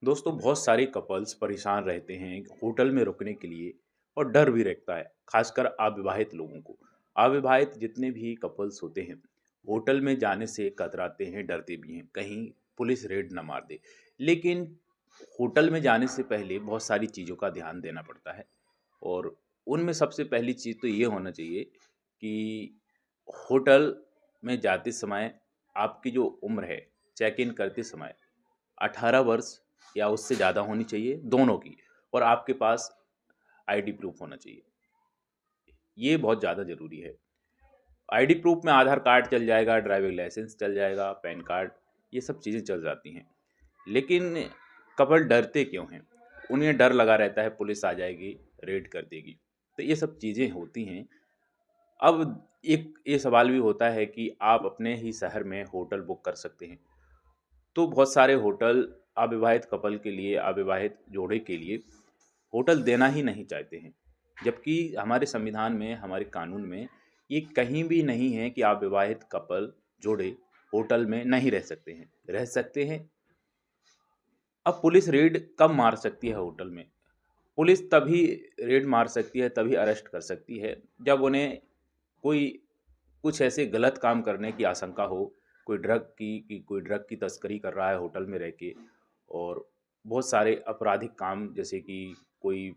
दोस्तों बहुत सारे कपल्स परेशान रहते हैं होटल में रुकने के लिए और डर भी रहता है, खासकर अविवाहित लोगों को। अविवाहित जितने भी कपल्स होते हैं होटल में जाने से कतराते हैं, डरते भी हैं कहीं पुलिस रेड ना मार दे। लेकिन होटल में जाने से पहले बहुत सारी चीज़ों का ध्यान देना पड़ता है और उनमें सबसे पहली चीज़ तो ये होना चाहिए कि होटल में जाते समय आपकी जो उम्र है, चेक इन करते समय 18 वर्ष या उससे ज़्यादा होनी चाहिए दोनों की, और आपके पास आईडी प्रूफ होना चाहिए। ये बहुत ज़्यादा ज़रूरी है। आईडी प्रूफ में आधार कार्ड चल जाएगा, ड्राइविंग लाइसेंस चल जाएगा, पैन कार्ड, ये सब चीज़ें चल जाती हैं। लेकिन कपल डरते क्यों हैं? उन्हें डर लगा रहता है पुलिस आ जाएगी, रेड कर देगी। तो ये सब चीज़ें होती हैं। अब एक ये सवाल भी होता है कि आप अपने ही शहर में होटल बुक कर सकते हैं। तो बहुत सारे होटल अविवाहित कपल के लिए, अविवाहित जोड़े के लिए होटल देना ही नहीं चाहते हैं। जबकि हमारे संविधान में, हमारे कानून में ये कहीं भी नहीं है कि अविवाहित कपल जोड़े होटल में नहीं रह सकते हैं। रह सकते हैं। अब पुलिस रेड कब मार सकती है होटल में? पुलिस तभी रेड मार सकती है, तभी अरेस्ट कर सकती है जब उन्हें कोई कुछ ऐसे गलत काम करने की आशंका हो, कोई ड्रग की कि कोई ड्रग की तस्करी कर रहा है होटल में रह के, और बहुत सारे आपराधिक काम जैसे कि कोई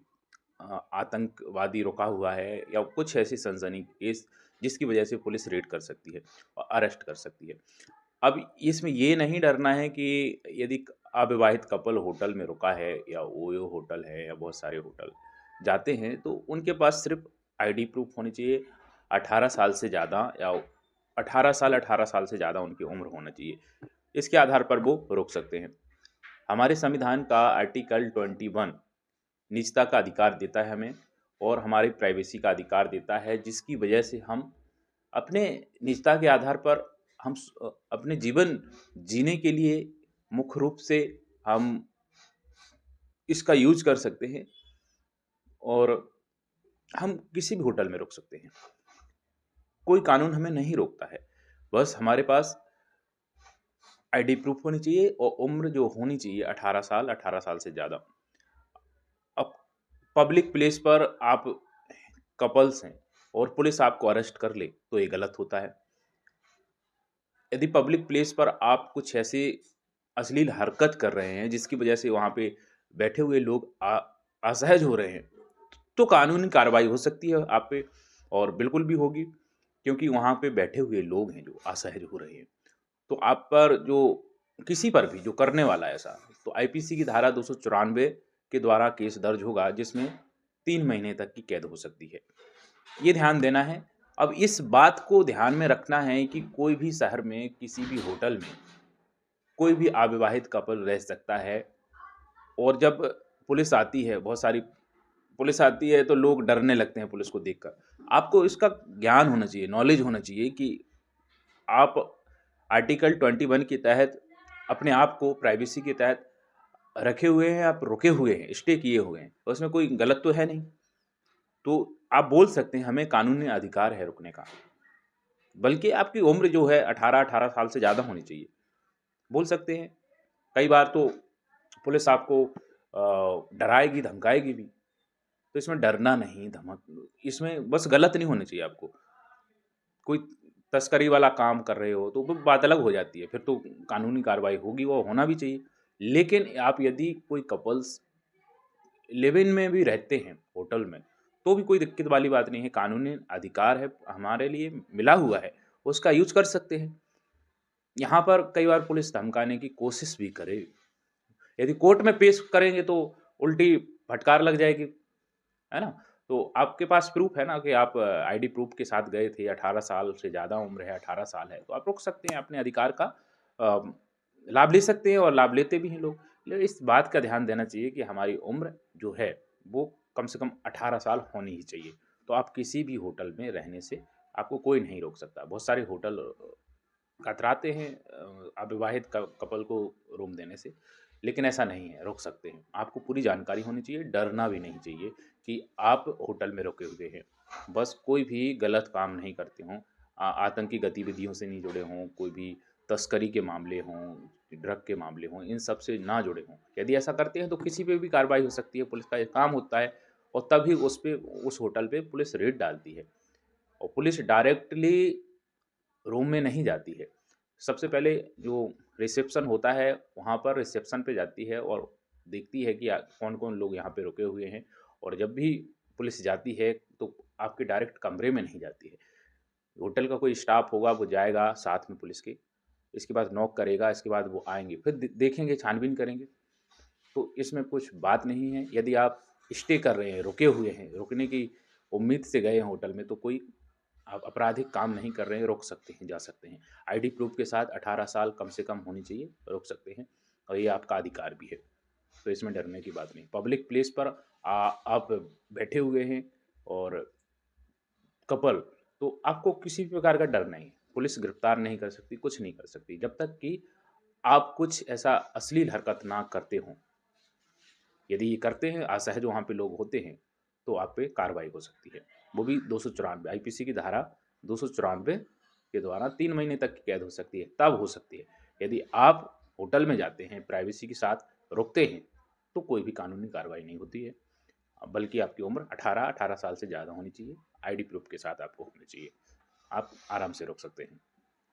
आतंकवादी रुका हुआ है या कुछ ऐसी सनसनी केस जिसकी वजह से पुलिस रेड कर सकती है और अरेस्ट कर सकती है। अब इसमें ये नहीं डरना है कि यदि अविवाहित कपल होटल में रुका है या ओयो होटल है या बहुत सारे होटल जाते हैं तो उनके पास सिर्फ आईडी प्रूफ होनी चाहिए। 18 साल से ज़्यादा या 18 साल से ज़्यादा उनकी उम्र होना चाहिए। इसके आधार पर वो रोक सकते हैं। हमारे संविधान का आर्टिकल 21 निजता का अधिकार देता है हमें, और हमारी प्राइवेसी का अधिकार देता है, जिसकी वजह से हम अपने निजता के आधार पर अपने जीवन जीने के लिए मुख्य रूप से हम इसका यूज कर सकते हैं और हम किसी भी होटल में रुक सकते हैं। कोई कानून हमें नहीं रोकता है। बस हमारे पास आईडी प्रूफ होनी चाहिए और उम्र जो होनी चाहिए 18 साल, 18 साल से ज़्यादा। अब पब्लिक प्लेस पर आप कपल्स हैं और पुलिस आपको अरेस्ट कर ले तो ये गलत होता है। यदि पब्लिक प्लेस पर आप कुछ ऐसे अश्लील हरकत कर रहे हैं जिसकी वजह से वहाँ पे बैठे हुए लोग असहज हो रहे हैं, तो कानूनी कार्रवाई हो सकती है आप पे, और बिल्कुल भी होगी, क्योंकि वहाँ पे बैठे हुए लोग हैं जो असहज हो रहे हैं। तो आप पर जो किसी पर भी जो करने वाला है ऐसा, तो आईपीसी की धारा 294 के द्वारा केस दर्ज होगा, जिसमें 3 महीने तक की कैद हो सकती है। ये ध्यान देना है। अब इस बात को ध्यान में रखना है कि कोई भी शहर में किसी भी होटल में कोई भी अविवाहित कपल रह सकता है, और जब पुलिस आती है, बहुत सारी पुलिस आती है तो लोग डरने लगते हैं पुलिस को देखकर। आपको इसका ज्ञान होना चाहिए, नॉलेज होना चाहिए कि आप आर्टिकल 21 के तहत अपने आप को प्राइवेसी के तहत रखे हुए हैं, आप रुके हुए हैं, स्टे किए हुए हैं, उसमें कोई गलत तो है नहीं। तो आप बोल सकते हैं हमें कानूनी अधिकार है रुकने का, बल्कि आपकी उम्र जो है 18 साल से ज़्यादा होनी चाहिए, बोल सकते हैं। कई बार तो पुलिस आपको डराएगी, धमकाएगी भी, तो इसमें डरना नहीं, धमक इसमें बस गलत नहीं होना चाहिए आपको। कोई तस्करी वाला काम कर रहे हो तो वो बात अलग हो जाती है, फिर तो कानूनी कार्रवाई होगी, वो होना भी चाहिए। लेकिन आप यदि कोई कपल्स लिव इन में भी रहते हैं होटल में, तो भी कोई दिक्कत वाली बात नहीं है, कानूनी अधिकार है हमारे लिए मिला हुआ है, उसका यूज़ कर सकते हैं। यहाँ पर कई बार पुलिस धमकाने की कोशिश भी करे, यदि कोर्ट में पेश करेंगे तो उल्टी फटकार लग जाएगी, है ना? तो आपके पास प्रूफ़ है ना कि आप आईडी प्रूफ़ के साथ गए थे, 18 साल से ज़्यादा उम्र है, 18 साल है, तो आप रोक सकते हैं, अपने अधिकार का अ, लाभ ले सकते हैं और लाभ लेते भी हैं लोग। लेकिन इस बात का ध्यान देना चाहिए कि हमारी उम्र जो है, वो कम से कम 18 साल होनी ही चाहिए। तो आप किसी भी होटल में रहने से आपको कोई नहीं रोक सकता। बहुत सारे होटल कतराते हैं अविवाहित कपल को रूम देने से, लेकिन ऐसा नहीं है, रोक सकते हैं। आपको पूरी जानकारी होनी चाहिए, डरना भी नहीं चाहिए कि आप होटल में रुके हुए हैं। बस कोई भी गलत काम नहीं करते हों, आतंकी गतिविधियों से नहीं जुड़े हों, कोई भी तस्करी के मामले हों, ड्रग के मामले हों, इन सब से ना जुड़े हों। यदि ऐसा करते हैं तो किसी पे भी कार्रवाई हो सकती है, पुलिस का ये काम होता है और तभी उस होटल पे पुलिस रेड डालती है। और पुलिस डायरेक्टली रूम में नहीं जाती है। सबसे पहले जो रिसेप्शन होता है, वहाँ पर रिसेप्शन पे जाती है और देखती है कि कौन-कौन लोग यहाँ पे रुके हुए हैं। और जब भी पुलिस जाती है तो आपके डायरेक्ट कमरे में नहीं जाती है। होटल का कोई स्टाफ होगा, वो जाएगा साथ में पुलिस के, इसके बाद नॉक करेगा, इसके बाद वो आएँगे, फिर देखेंगे, छानबीन करेंगे। तो इसमें कुछ बात नहीं है। यदि आप स्टे कर रहे हैं, रुके हुए हैं, रुकने की उम्मीद से गए हैं होटल में, तो कोई आप आपराधिक काम नहीं कर रहे हैं, रुक सकते हैं, जा सकते हैं। आईडी प्रूफ के साथ 18 साल कम से कम होनी चाहिए, रुक सकते हैं और ये आपका अधिकार भी है। तो इसमें डरने की बात नहीं। पब्लिक प्लेस पर आप बैठे हुए हैं और कपल, तो आपको किसी भी प्रकार का डर नहीं है। पुलिस गिरफ्तार नहीं कर सकती, कुछ नहीं कर सकती, जब तक कि आप कुछ ऐसा अश्लील हरकत ना करते हों। यदि ये करते हैं, असहज वहाँ पे लोग होते हैं, तो आप पे कार्रवाई हो सकती है। वो भी 294 आईपीसी की धारा 294 के द्वारा 3 महीने तक की कैद हो सकती है, तब हो सकती है। यदि आप होटल में जाते हैं, प्राइवेसी के साथ रुकते हैं, तो कोई भी कानूनी कार्रवाई नहीं होती है। बल्कि आपकी उम्र 18 साल से ज़्यादा होनी चाहिए, आईडी प्रूफ के साथ आपको होनी चाहिए। आप आराम से रुक सकते हैं।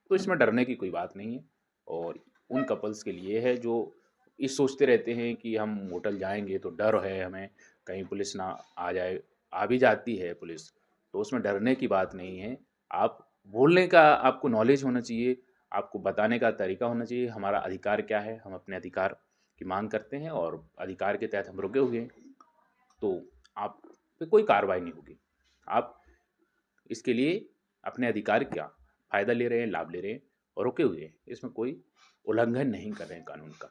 तो इसमें डरने की कोई बात नहीं है। और उन कपल्स के लिए है जो ये सोचते रहते हैं कि हम होटल जाएँगे तो डर है हमें, कहीं पुलिस ना आ जाए, आ भी जाती है पुलिस, तो उसमें डरने की बात नहीं है। आप बोलने का आपको नॉलेज होना चाहिए, आपको बताने का तरीका होना चाहिए, हमारा अधिकार क्या है, हम अपने अधिकार की माँग करते हैं और अधिकार के तहत हम रुके हुए हैं, तो आप पे कोई कार्रवाई नहीं होगी। आप इसके लिए अपने अधिकार का फ़ायदा ले रहे हैं, लाभ ले रहे हैं और रुके हुए हैं। इसमें कोई उल्लंघन नहीं कर रहे हैं कानून का।